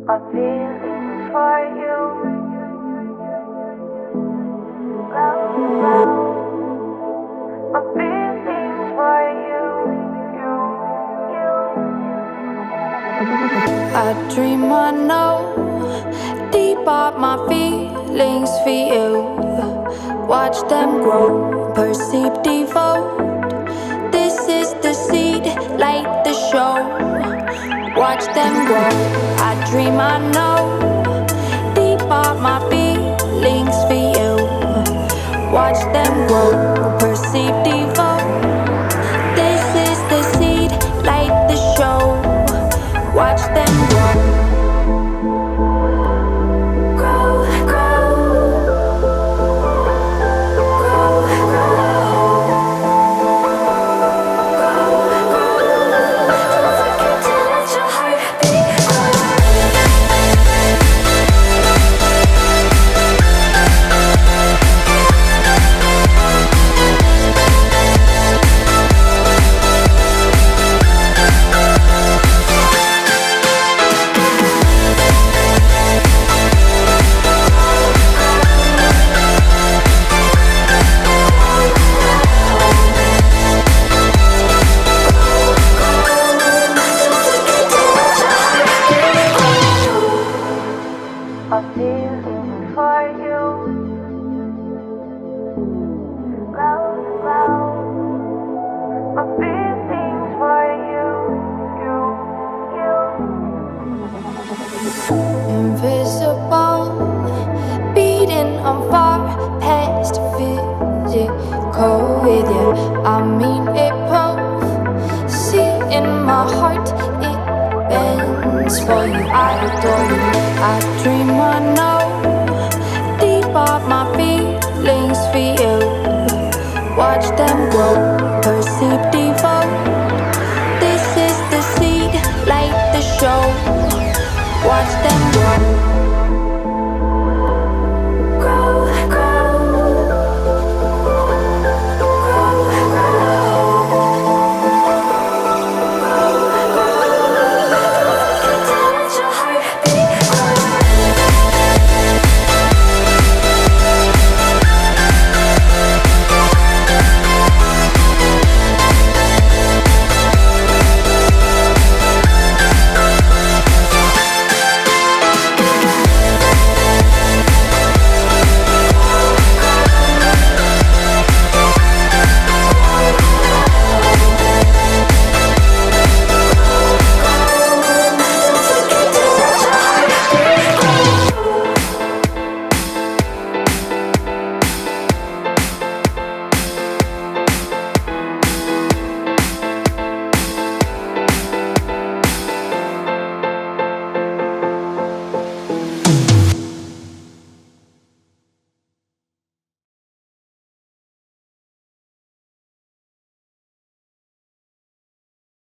My feelings for you, love, my feelings for you, I dream I know deep up my feelings for you. Watch them grow, perceive, devote. This is the seed, light the show. Watch them grow. I dream I know deep up my feelings for you. Watch them grow, perceive, devote. This is the seed, light the show. Watch them grow. My feelings for you, close, close. My feelings for you, invisible, beating on far past physical with you. I mean it both. See in my heart it bends for you. I adore you. I dream I know